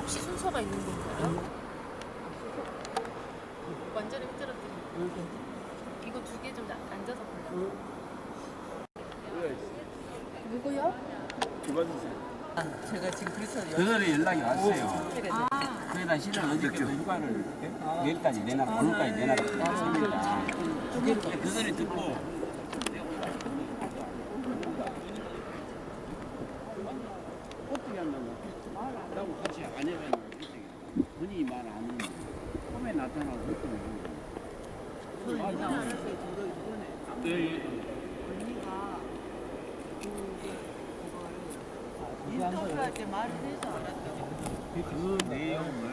혹시 순서가 있는 건가요? 완전히 흐트러뜨리고 이거 두 개 좀 앉아서 보려고. 누구요? 제가 지금 그래서 그날에 연락이 왔어요. 그러다 실은 어저께 휴가를 내일까지 내놔라, 오늘까지 내놔라 했습니다. 그거를 듣고 어떻게 한다고 나하고 같이 안 해가지고 분위기 말 안 했는데 처음에 나타나고 인터뷰할 때 말을 해서 알았다고. 그 내용을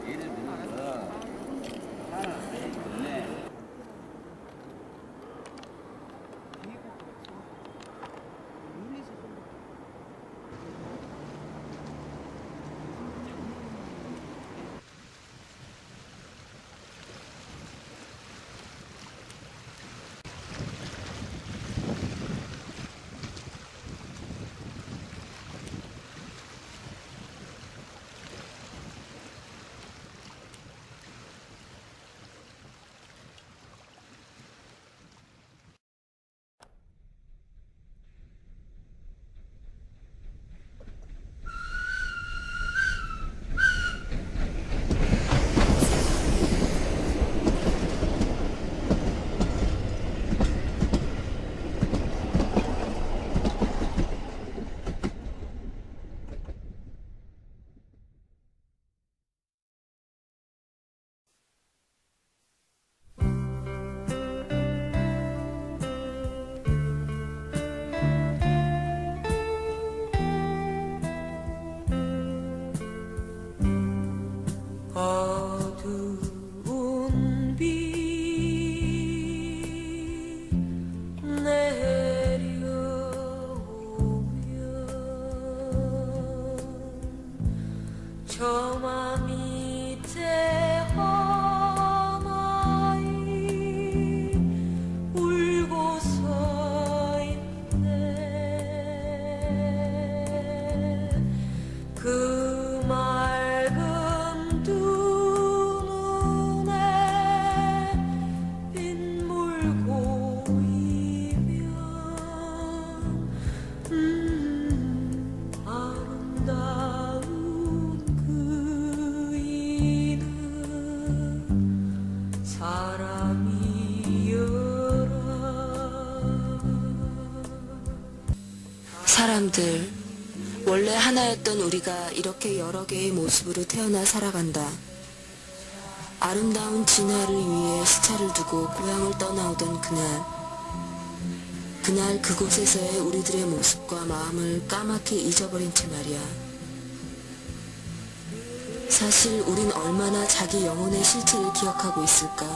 예를 들어서 하나 어두운 비 내려오면 저마 밑에 하나이 울고 서 있네. 그 맑은 두 눈에 빗물 고이면 아름다운 그 이는 사람이여라. 사람들, 원래 하나였던 우리가 이렇게 여러 개의 모습으로 태어나 살아간다. 아름다운 진화를 위해 시차를 두고 고향을 떠나오던 그날 그곳에서의 우리들의 모습과 마음을 까맣게 잊어버린 채 말이야. 사실 우린 얼마나 자기 영혼의 실체를 기억하고 있을까?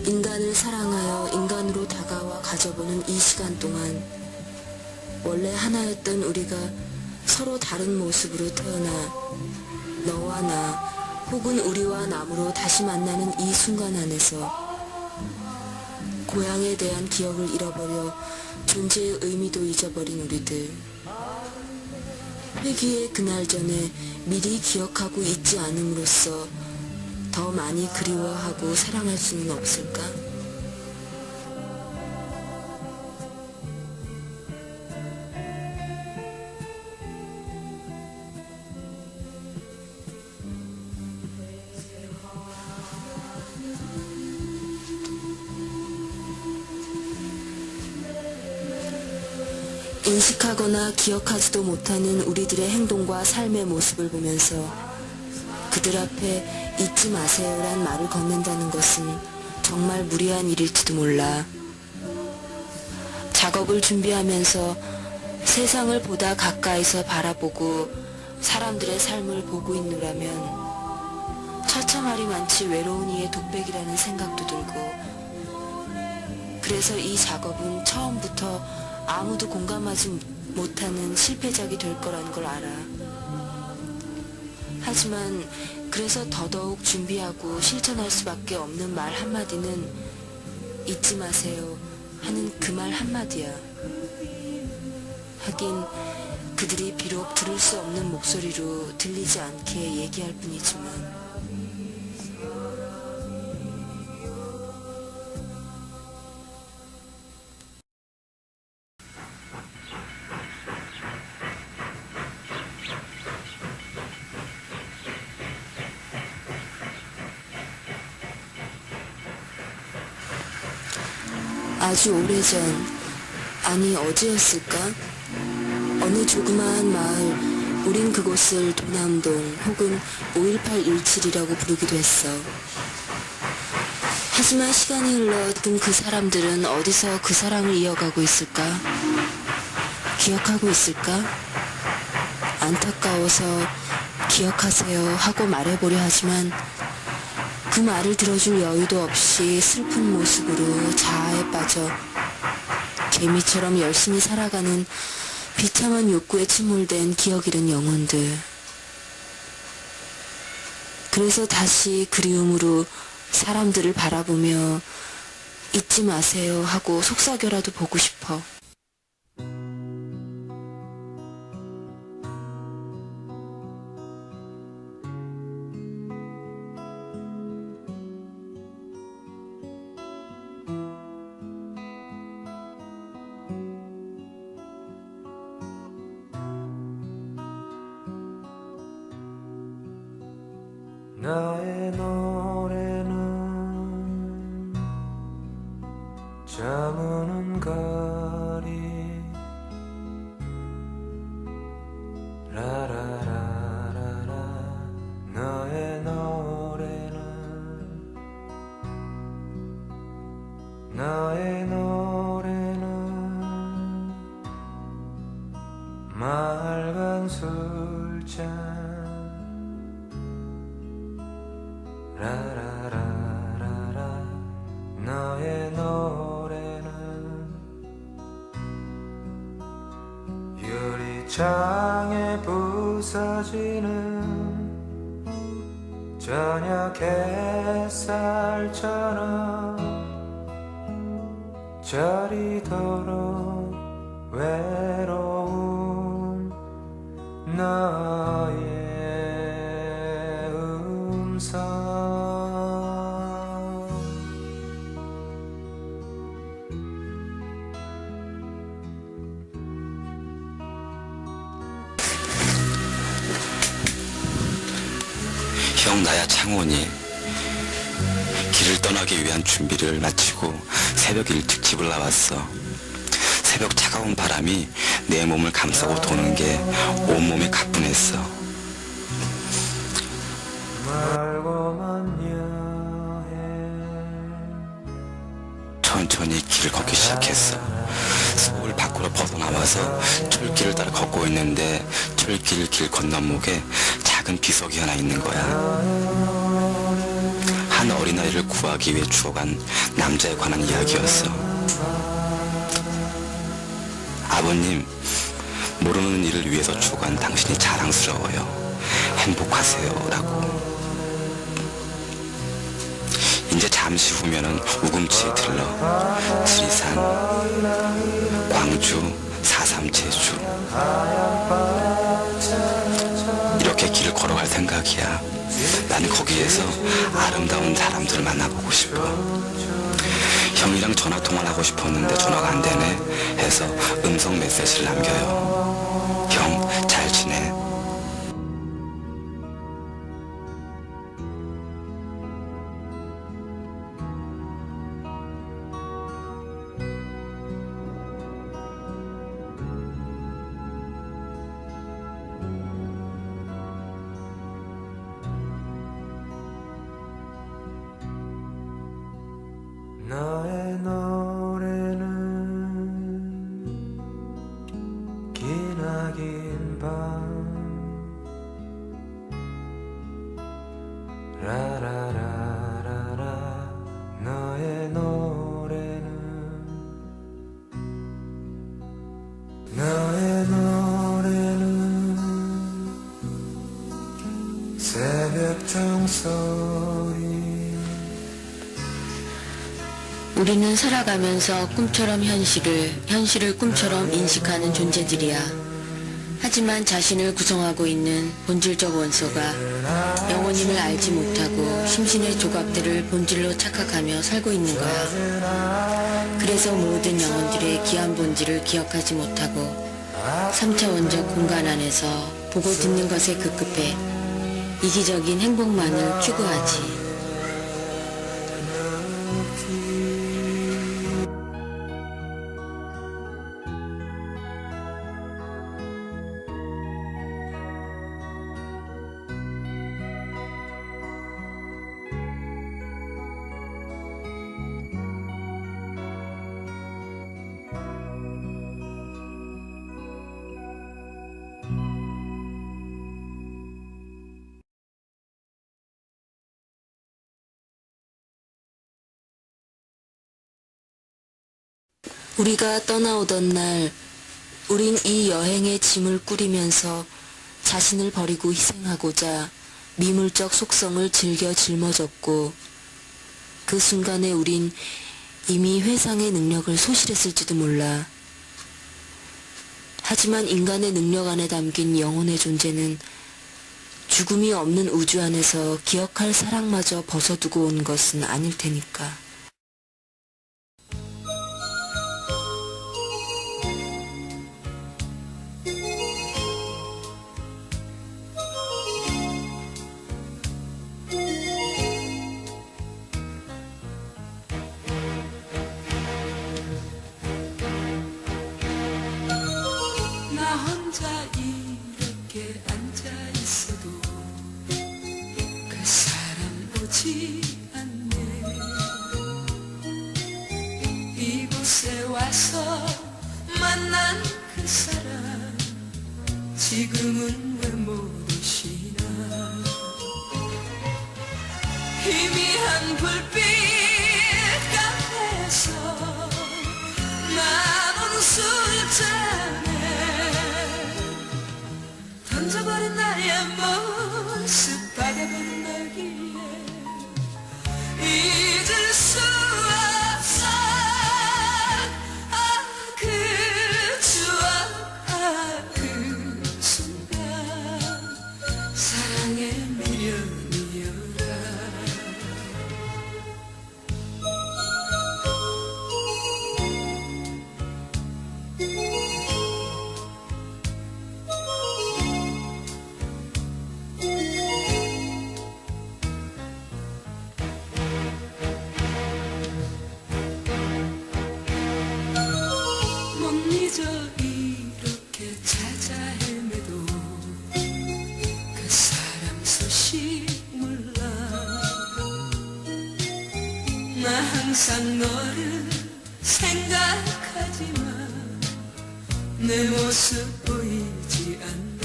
인간을 사랑하여 인간으로 다가와 가져보는 이 시간 동안 원래 하나였던 우리가 서로 다른 모습으로 태어나 너와 나 혹은 우리와 남으로 다시 만나는 이 순간 안에서 고향에 대한 기억을 잃어버려 존재의 의미도 잊어버린 우리들. 회귀의 그날 전에 미리 기억하고 있지 않음으로써 더 많이 그리워하고 사랑할 수는 없을까? 인식하거나 기억하지도 못하는 우리들의 행동과 삶의 모습을 보면서 그들 앞에 잊지 마세요란 말을 건넨다는 것은 정말 무리한 일일지도 몰라. 작업을 준비하면서 세상을 보다 가까이서 바라보고 사람들의 삶을 보고 있노라면 처참하리 많지 외로운 이의 독백이라는 생각도 들고, 그래서 이 작업은 처음부터 아무도 공감하지 못하는 실패작이 될 거라는 걸 알아. 하지만 그래서 더더욱 준비하고 실천할 수밖에 없는 말 한마디는 잊지 마세요 하는 그 말 한마디야. 하긴 그들이 비록 비록 들을 수 없는 목소리로 들리지 않게 얘기할 뿐이지만 아주 오래전, 아니 어제였을까? 어느 조그마한 마을, 우린 그곳을 도남동 혹은 51817이라고 부르기도 했어. 하지만 시간이 흘러 지금 그 사람들은 어디서 그 사랑을 이어가고 있을까? 기억하고 있을까? 안타까워서 기억하세요 하고 말해보려 하지만 그 말을 들어줄 여유도 없이 슬픈 모습으로 자아에 빠져 개미처럼 열심히 살아가는 비참한 욕구에 침몰된 기억 잃은 영혼들. 그래서 다시 그리움으로 사람들을 바라보며 잊지 마세요 하고 속삭여라도 보고 싶어. 나의 노래는 저무는 거리 라라라라라 너의 노래는 맑은 술잔 라라라라라 너의 노래는 유리창에 부서지는 저녁 햇살처럼 저리도록 외로운 너의 음성 형 나야 창원이 길을 떠나기 위한 준비를 마치고 새벽 일찍 집을 나왔어. 새벽 차가운 바람이 내 몸을 감싸고 도는 게 온몸이 가뿐했어. 천천히 길을 걷기 시작했어. 서울 밖으로 벗어나와서 철길을 따라 걷고 있는데 철길 길 건너목에 작은 비석이 하나 있는 거야. 한 어린아이를 구하기 위해 죽어간 남자에 관한 이야기였어. 아버님, 모르는 일을 위해서 죽어간 당신이 자랑스러워요. 행복하세요. 라고. 이제 잠시 후면은 우금치에 들러 지리산, 광주, 4.3 제주 이렇게 길을 걸어갈 생각이야. 나는 거기에서 아름다운 사람들을 만나보고 싶어. 형이랑 전화통화를 하고 싶었는데 전화가 안 되네 해서 음성 메시지를 남겨요. 형, 잘 지내? 너의 노래는 기나긴 밤 라라라라라 너의 노래는 새벽 종소리 우리는 살아가면서 꿈처럼 현실을 꿈처럼 인식하는 존재들이야. 하지만 자신을 구성하고 있는 본질적 원소가 영혼임을 알지 못하고 심신의 조각들을 본질로 착각하며 살고 있는 거야. 그래서 모든 영혼들의 기한 본질을 기억하지 못하고 3차원적 공간 안에서 보고 듣는 것에 급급해 이기적인 행복만을 추구하지. 우리가 떠나오던 날 우린 이 여행의 짐을 꾸리면서 자신을 버리고 희생하고자 미물적 속성을 즐겨 짊어졌고 그 순간에 우린 이미 회상의 능력을 소실했을지도 몰라. 하지만 인간의 능력 안에 담긴 영혼의 존재는 죽음이 없는 우주 안에서 기억할 사랑마저 벗어두고 온 것은 아닐 테니까. 나 혼자 이렇게 앉아 있어도 그 사람 오지 않네. 이곳에 와서 만난 그 사람 지금은 왜 못 오시나. 희미한 불빛 가운데서 나눈 술잔에 던져버린 나의 모습 빠져버린 너기에 잊을 수 없어. 그 추억 그 순간 사랑의 미련이여라. 못 잊어 이렇게 찾아 헤매도 그 사람 소식 몰라. 나 항상 너를 생각하지만 내 모습 보이지 않네.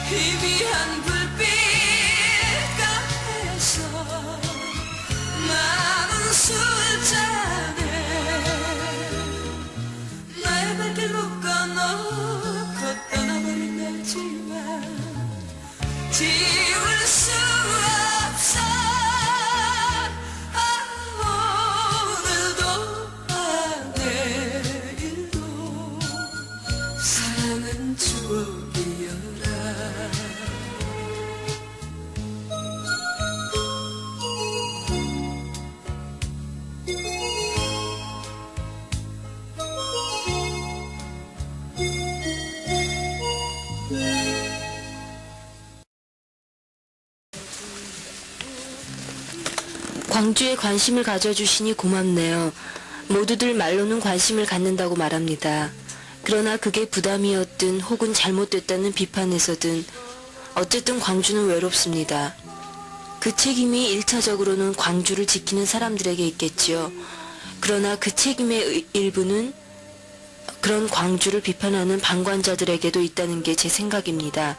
희미한 불빛 가운데서 나는 술잔에 나의 발길 묶어놓고 떠나버린 날지만 지울 수 없어. 오늘도 내일도 사랑은 추억이여라. 광주에 관심을 가져주시니 고맙네요. 모두들 말로는 관심을 갖는다고 말합니다. 그러나 그게 부담이었든 혹은 잘못됐다는 비판에서든 어쨌든 광주는 외롭습니다. 그 책임이 1차적으로는 광주를 지키는 사람들에게 있겠지요. 그러나 그 책임의 일부는 그런 광주를 비판하는 방관자들에게도 있다는 게 제 생각입니다.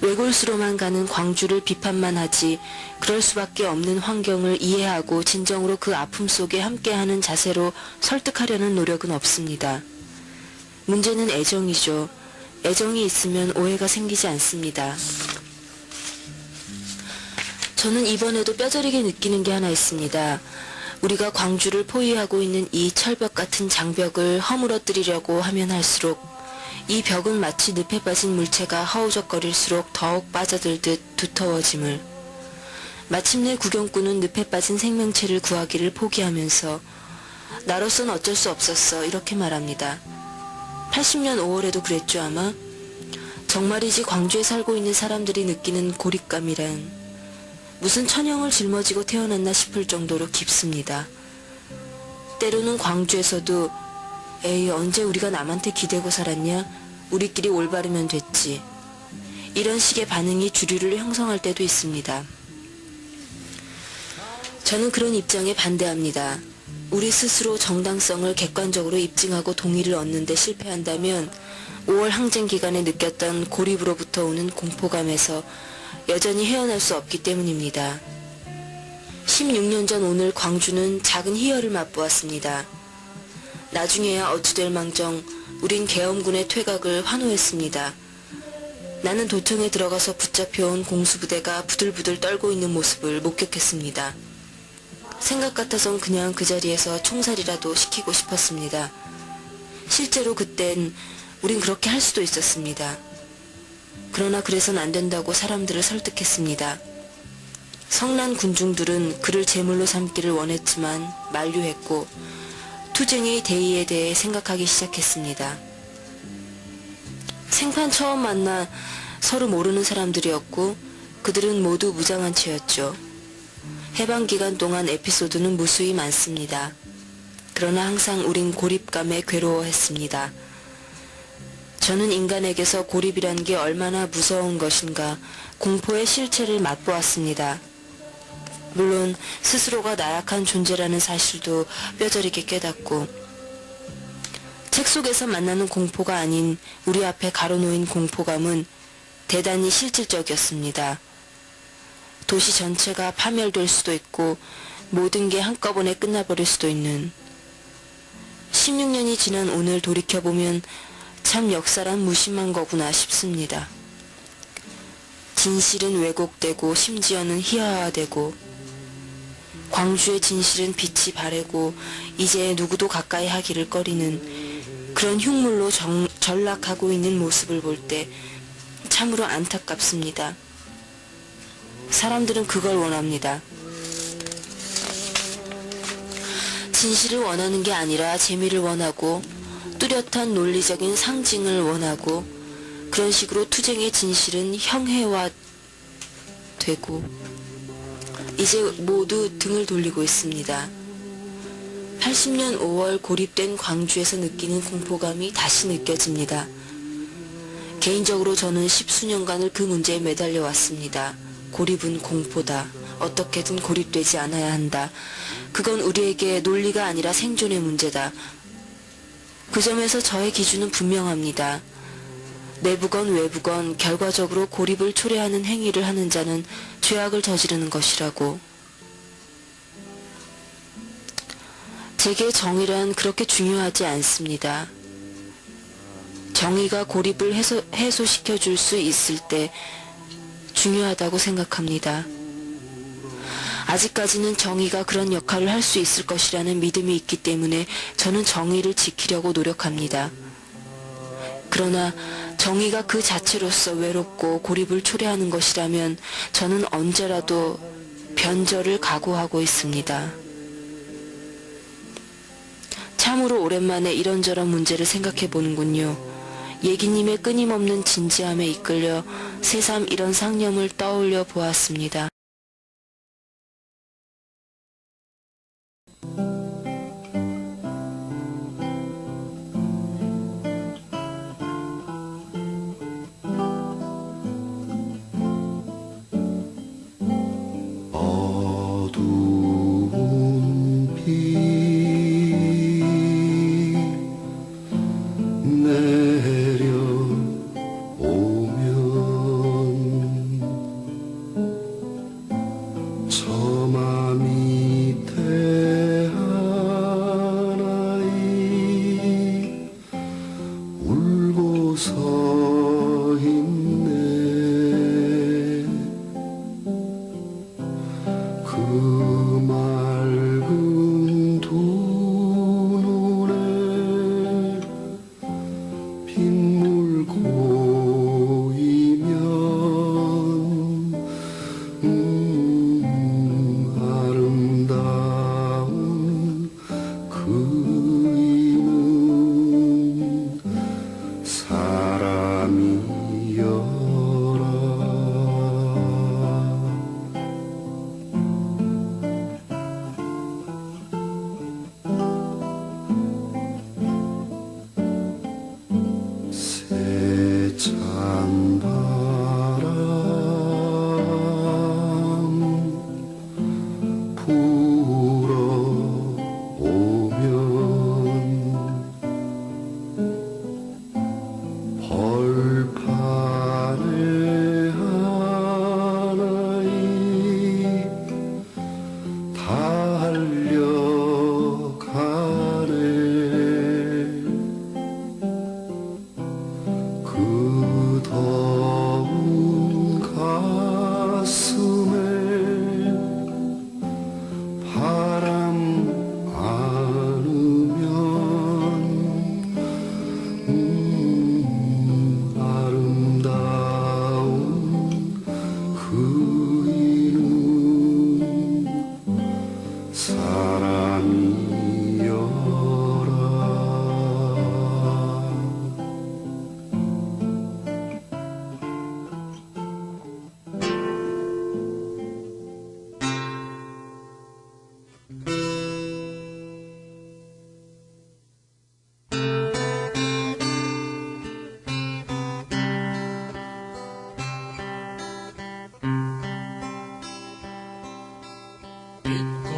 외골수로만 가는 광주를 비판만 하지 그럴 수밖에 없는 환경을 이해하고 진정으로 그 아픔 속에 함께하는 자세로 설득하려는 노력은 없습니다. 문제는 애정이죠. 애정이 있으면 오해가 생기지 않습니다. 저는 이번에도 뼈저리게 느끼는 게 하나 있습니다. 우리가 광주를 포위하고 있는 이 철벽 같은 장벽을 허물어뜨리려고 하면 할수록 이 벽은 마치 늪에 빠진 물체가 허우적거릴수록 더욱 빠져들듯 두터워짐을, 마침내 구경꾼은 늪에 빠진 생명체를 구하기를 포기하면서 나로선 어쩔 수 없었어 이렇게 말합니다. 80년 5월에도 그랬죠 아마. 정말이지 광주에 살고 있는 사람들이 느끼는 고립감이란 무슨 천형을 짊어지고 태어났나 싶을 정도로 깊습니다. 때로는 광주에서도 에이 언제 우리가 남한테 기대고 살았냐? 우리끼리 올바르면 됐지. 이런 식의 반응이 주류를 형성할 때도 있습니다. 저는 그런 입장에 반대합니다. 우리 스스로 정당성을 객관적으로 입증하고 동의를 얻는 데 실패한다면 5월 항쟁 기간에 느꼈던 고립으로부터 오는 공포감에서 여전히 헤어날 수 없기 때문입니다. 16년 전 오늘 광주는 작은 희열을 맛보았습니다. 나중에야 어찌될 망정 우린 계엄군의 퇴각을 환호했습니다. 나는 도청에 들어가서 붙잡혀온 공수부대가 부들부들 떨고 있는 모습을 목격했습니다. 생각 같아선 그냥 그 자리에서 총살이라도 시키고 싶었습니다. 실제로 그땐 우린 그렇게 할 수도 있었습니다. 그러나 그래선 안 된다고 사람들을 설득했습니다. 성난 군중들은 그를 제물로 삼기를 원했지만 만류했고 투쟁의 대의에 대해 생각하기 시작했습니다. 생판 처음 만나 서로 모르는 사람들이었고 그들은 모두 무장한 채였죠. 해방기간 동안 에피소드는 무수히 많습니다. 그러나 항상 우린 고립감에 괴로워했습니다. 저는 인간에게서 고립이란 게 얼마나 무서운 것인가 공포의 실체를 맛보았습니다. 물론 스스로가 나약한 존재라는 사실도 뼈저리게 깨닫고 책 속에서 만나는 공포가 아닌 우리 앞에 가로놓인 공포감은 대단히 실질적이었습니다. 도시 전체가 파멸될 수도 있고 모든 게 한꺼번에 끝나버릴 수도 있는 16년이 지난 오늘 돌이켜보면 참 역사란 무심한 거구나 싶습니다. 진실은 왜곡되고 심지어는 희화화되고 광주의 진실은 빛이 바래고 이제 누구도 가까이 하기를 꺼리는 그런 흉물로 전락하고 있는 모습을 볼 때 참으로 안타깝습니다. 사람들은 그걸 원합니다. 진실을 원하는 게 아니라 재미를 원하고 뚜렷한 논리적인 상징을 원하고 그런 식으로 투쟁의 진실은 형해화되고 이제 모두 등을 돌리고 있습니다. 80년 5월 고립된 광주에서 느끼는 공포감이 다시 느껴집니다. 개인적으로 저는 10수년간을 그 문제에 매달려 왔습니다. 고립은 공포다. 어떻게든 고립되지 않아야 한다. 그건 우리에게 논리가 아니라 생존의 문제다. 그 점에서 저의 기준은 분명합니다. 내부건 외부건 결과적으로 고립을 초래하는 행위를 하는 자는 죄악을 저지르는 것이라고. 제게 정의란 그렇게 중요하지 않습니다. 정의가 고립을 해소시켜 줄 수 있을 때 중요하다고 생각합니다. 아직까지는 정의가 그런 역할을 할 수 있을 것이라는 믿음이 있기 때문에 저는 정의를 지키려고 노력합니다. 그러나 정의가 그 자체로서 외롭고 고립을 초래하는 것이라면 저는 언제라도 변절을 각오하고 있습니다. 참으로 오랜만에 이런저런 문제를 생각해 보는군요. 예기님의 끊임없는 진지함에 이끌려 새삼 이런 상념을 떠올려 보았습니다. 어두운 비 내려오면 빗물 고이면 아름다운 그이는 사람이여라. 세찬 바람 불어오면 벌판에 하나이 달려가네. 그 더운 가슴에 바람 안으면 아름다운 그이는 사람이여라. 잊고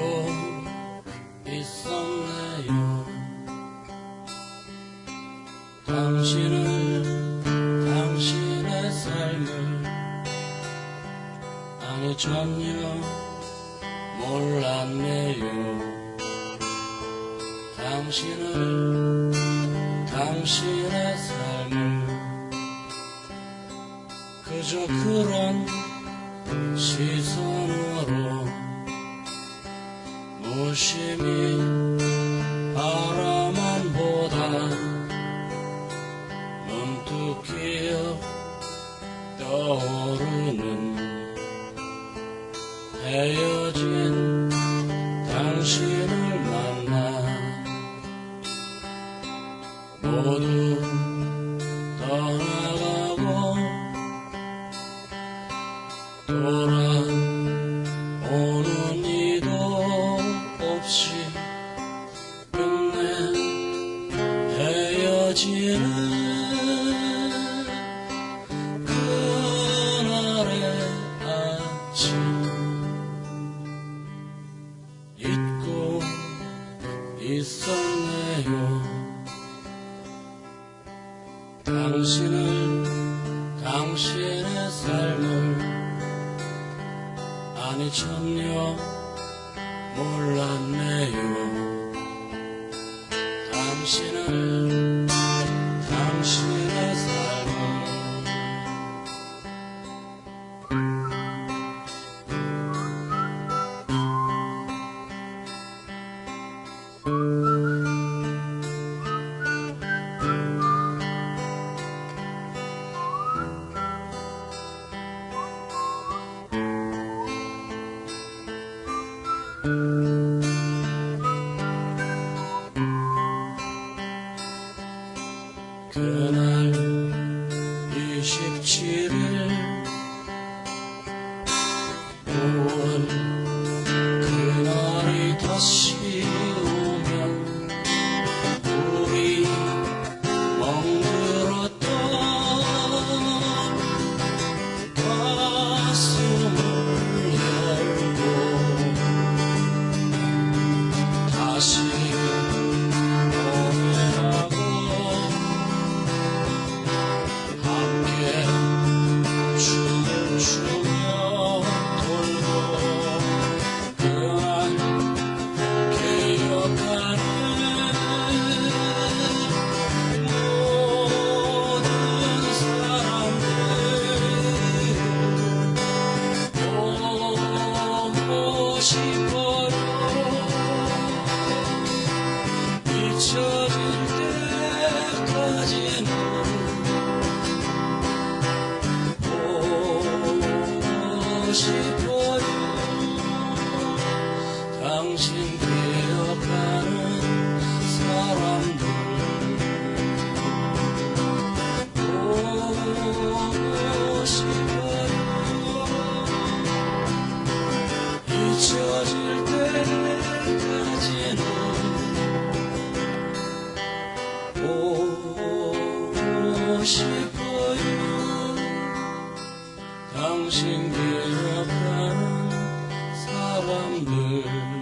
있었네요. 당신을, 당신의 삶을 아니 전혀 몰랐네요. 당신을, 당신의 삶을 그저 그런 시선으로 무심히 바라만 보다 문득 기억 떠오르는 헤어진 당신을 만나 모두 떠나가고 돌아오는 이도 없이 끝내 헤어지는 그날의 아침 잊고 있었네요. 당신을, 당신의 삶을 아니 전혀 몰랐네요. 당신을, 당신의 삶을 그날 27일 5월 그날이 다시 오면 우리 멍들었던 가슴을 열고 다시 노래하고 함께 싶어요. 당신 기억하는 사람들